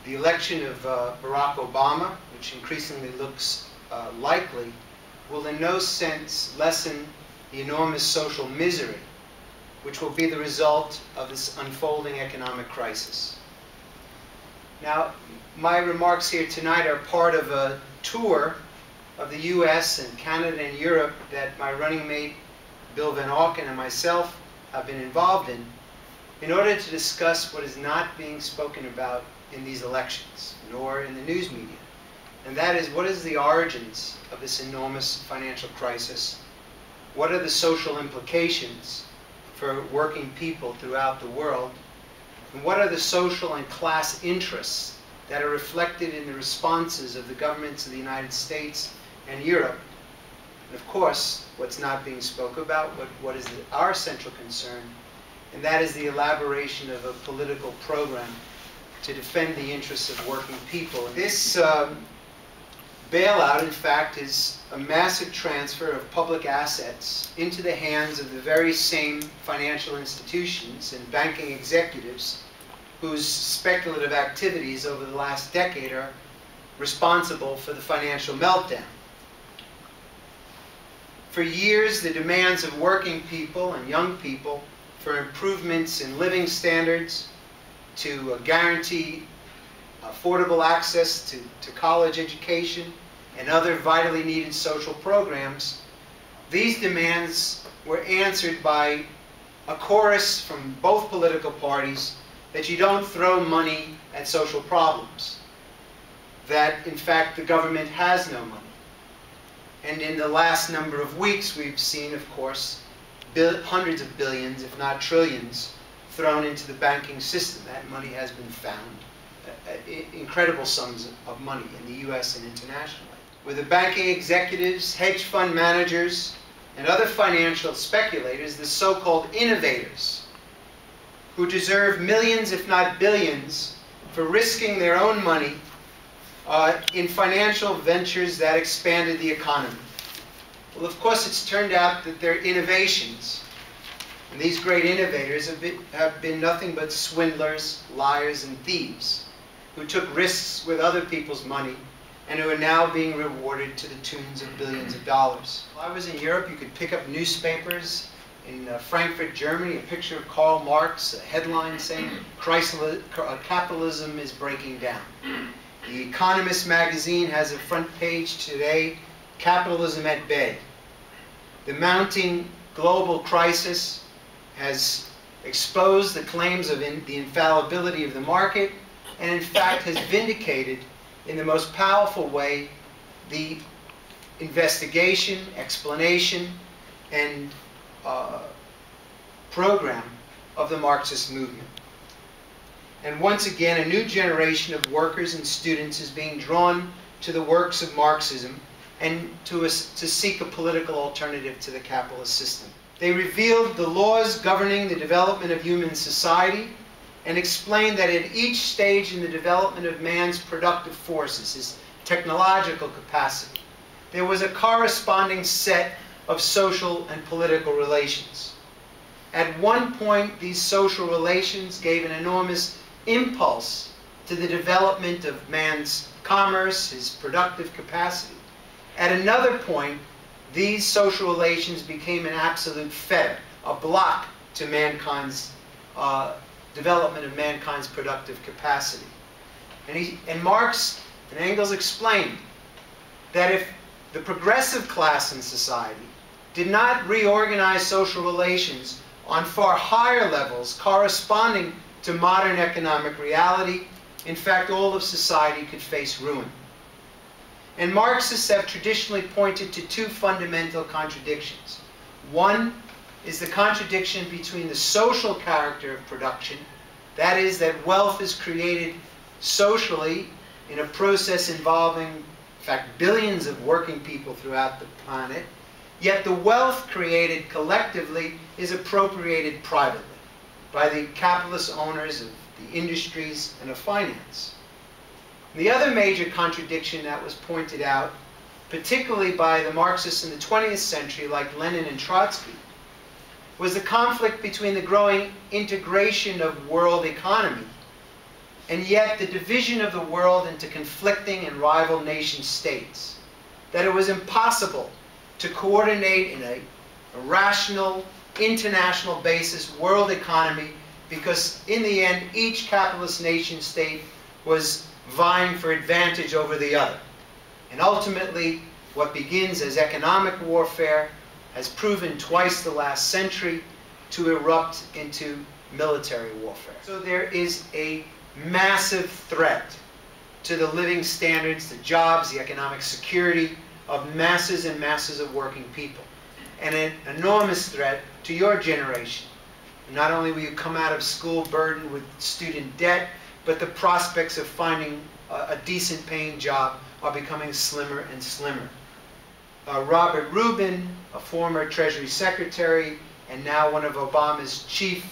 the election of Barack Obama, which increasingly looks likely, will in no sense lessen the enormous social misery which will be the result of this unfolding economic crisis. Now, my remarks here tonight are part of a tour of the US and Canada and Europe that my running mate, Bill Van Auken, and myself have been involved in order to discuss what is not being spoken about in these elections, nor in the news media. And that is, what is the origins of this enormous financial crisis? What are the social implications for working people throughout the world? And what are the social and class interests that are reflected in the responses of the governments of the United States and Europe? And of course, what's not being spoken about, what is our central concern, and that is the elaboration of a political program to defend the interests of working people. This bailout, in fact, is a massive transfer of public assets into the hands of the very same financial institutions and banking executives whose speculative activities over the last decade are responsible for the financial meltdown. For years, the demands of working people and young people for improvements in living standards, to guarantee affordable access to college education and other vitally needed social programs, these demands were answered by a chorus from both political parties that you don't throw money at social problems, that in fact the government has no money. And in the last number of weeks we've seen, of course, hundreds of billions, if not trillions, thrown into the banking system. That money has been found. Incredible sums of money in the US and internationally. With the banking executives, hedge fund managers, and other financial speculators, the so-called innovators, who deserve millions, if not billions, for risking their own money in financial ventures that expanded the economy. Well, of course, it's turned out that they're innovations. And these great innovators have been nothing but swindlers, liars, and thieves who took risks with other people's money and who are now being rewarded to the tunes of billions of dollars. While I was in Europe, you could pick up newspapers in Frankfurt, Germany, a picture of Karl Marx, a headline saying, "Capitalism is breaking down." The Economist magazine has a front page today, "Capitalism at Bay." The mounting global crisis has exposed the claims of the infallibility of the market, and in fact has vindicated in the most powerful way the investigation, explanation, and program of the Marxist movement. And once again, a new generation of workers and students is being drawn to the works of Marxism and to seek a political alternative to the capitalist system. They revealed the laws governing the development of human society and explained that at each stage in the development of man's productive forces, his technological capacity, there was a corresponding set of social and political relations. At one point, these social relations gave an enormous impulse to the development of man's commerce, his productive capacity. At another point, these social relations became an absolute fetter, a block to mankind's development of mankind's productive capacity. And Marx and Engels explained that if the progressive class in society did not reorganize social relations on far higher levels corresponding to modern economic reality, in fact, all of society could face ruin. And Marxists have traditionally pointed to two fundamental contradictions. One is the contradiction between the social character of production, that is, that wealth is created socially in a process involving, in fact, billions of working people throughout the planet, yet the wealth created collectively is appropriated privately by the capitalist owners of the industries and of finance. The other major contradiction that was pointed out, particularly by the Marxists in the 20th century, like Lenin and Trotsky, was the conflict between the growing integration of world economy and yet the division of the world into conflicting and rival nation states, that it was impossible to coordinate in a rational, international basis world economy, because in the end each capitalist nation state was vying for advantage over the other. And ultimately, what begins as economic warfare has proven twice the last century to erupt into military warfare. So there is a massive threat to the living standards, the jobs, the economic security of masses and masses of working people. And an enormous threat to your generation. Not only will you come out of school burdened with student debt, but the prospects of finding a decent paying job are becoming slimmer and slimmer. Robert Rubin, a former Treasury Secretary and now one of Obama's chief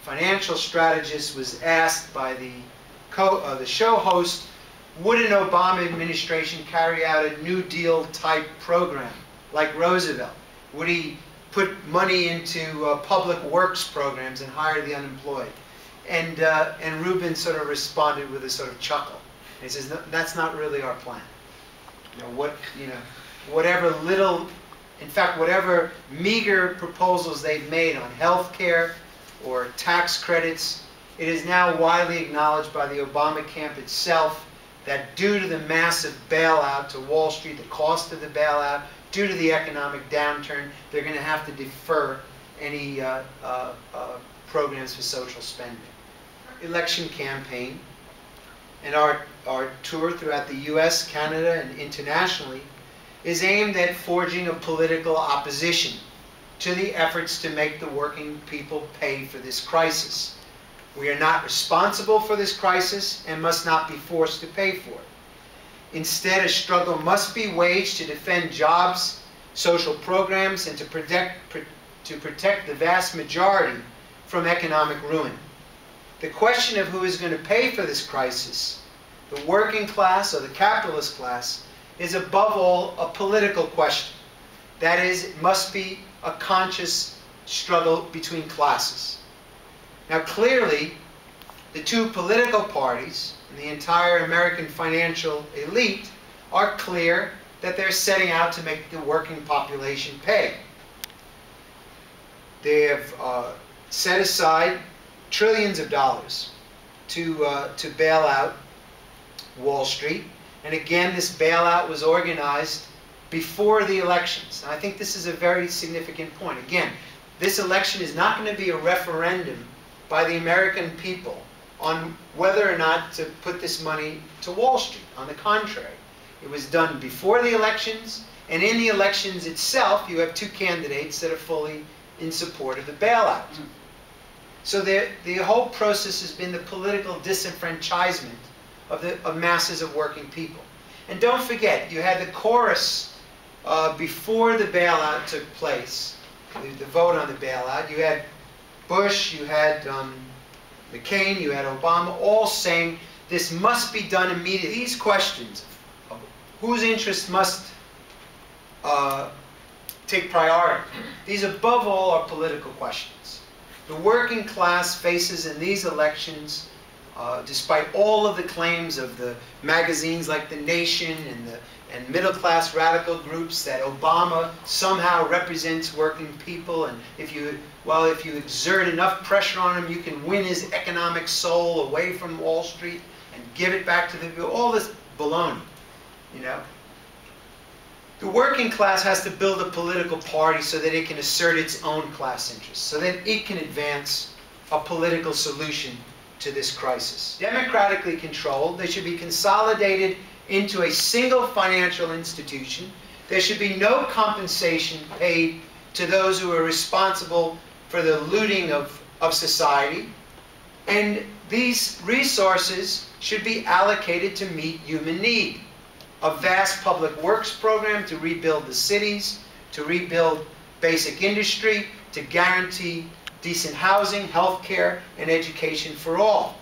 financial strategists, was asked by the show host, would an Obama administration carry out a New Deal type program like Roosevelt? Would he put money into public works programs and hire the unemployed? And Rubin sort of responded with a sort of chuckle. He says, no, that's not really our plan. Whatever little, in fact, whatever meager proposals they've made on health care or tax credits, it is now widely acknowledged by the Obama camp itself that due to the massive bailout to Wall Street, the cost of the bailout, due to the economic downturn, they're going to have to defer any programs for social spending. Election campaign and our tour throughout the US, Canada, and internationally is aimed at forging a political opposition to the efforts to make the working people pay for this crisis. We are not responsible for this crisis and must not be forced to pay for it. Instead, a struggle must be waged to defend jobs, social programs, and to protect the vast majority from economic ruin. The question of who is going to pay for this crisis, the working class or the capitalist class, is above all a political question. That is, it must be a conscious struggle between classes. Now clearly, the two political parties and the entire American financial elite are clear that they're setting out to make the working population pay. They have set aside trillions of dollars to bail out Wall Street. And again, this bailout was organized before the elections. And I think this is a very significant point. Again, this election is not going to be a referendum by the American people on whether or not to put this money to Wall Street. On the contrary, it was done before the elections, and in the elections itself, you have two candidates that are fully in support of the bailout. So the whole process has been the political disenfranchisement of masses of working people. And don't forget, you had the chorus before the bailout took place, the vote on the bailout. You had Bush, you had McCain, you had Obama, all saying this must be done immediately. These questions of whose interests must take priority, these above all are political questions. The working class faces in these elections, despite all of the claims of the magazines like The Nation and middle-class radical groups that Obama somehow represents working people, and if you exert enough pressure on him, you can win his economic soul away from Wall Street and give it back to the people. All this baloney, you know. The working class has to build a political party so that it can assert its own class interests, so that it can advance a political solution to this crisis. Democratically controlled, they should be consolidated into a single financial institution. There should be no compensation paid to those who are responsible for the looting of society. And these resources should be allocated to meet human need. A vast public works program to rebuild the cities, to rebuild basic industry, to guarantee decent housing, health care, and education for all.